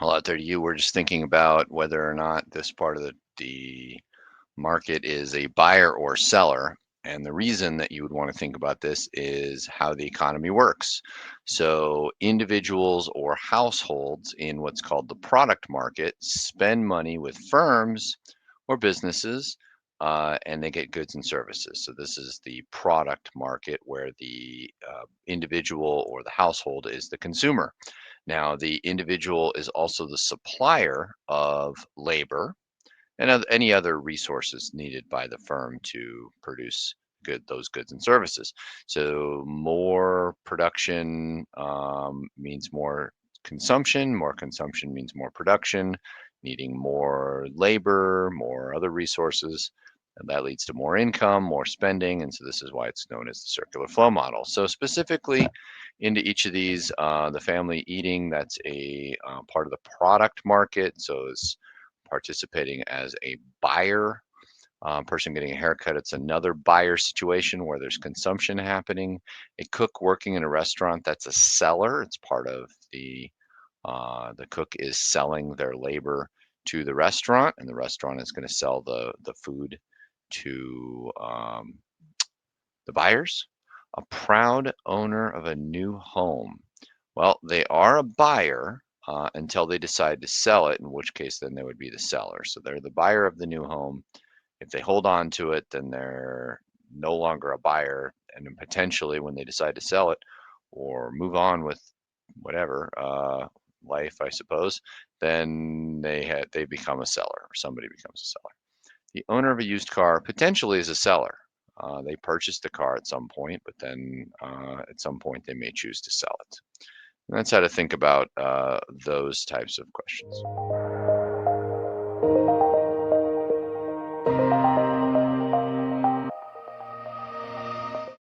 Well, out there to you, we're just thinking about whether or not this part of the market is a buyer or seller. And the reason that you would want to think about this is how the economy works. So, individuals or households in what's called the product market spend money with firms or businesses, and they get goods and services. So, this is the product market where the individual or the household is the consumer. Now, the individual is also the supplier of labor and any other resources needed by the firm to produce those goods and services. So more production means more consumption. More consumption means more production, needing more labor, more other resources. And that leads to more income, more spending. And so this is why it's known as the circular flow model. So specifically into each of these, the family eating, that's a part of the product market. So it's participating as a buyer. Person getting a haircut, it's another buyer situation where there's consumption happening. A cook working in a restaurant, that's a seller. It's part of the cook is selling their labor to the restaurant, and the restaurant is going to sell the food to the buyers. A proud owner of a new home. Well, they are a buyer until they decide to sell it, in which case then they would be the seller. So they're the buyer of the new home. If they hold on to it, then they're no longer a buyer. And then potentially when they decide to sell it or move on with whatever life, I suppose, then they become a seller or somebody becomes a seller. The owner of a used car potentially is a seller. They purchased the car at some point, but then at some point they may choose to sell it. And that's how to think about those types of questions.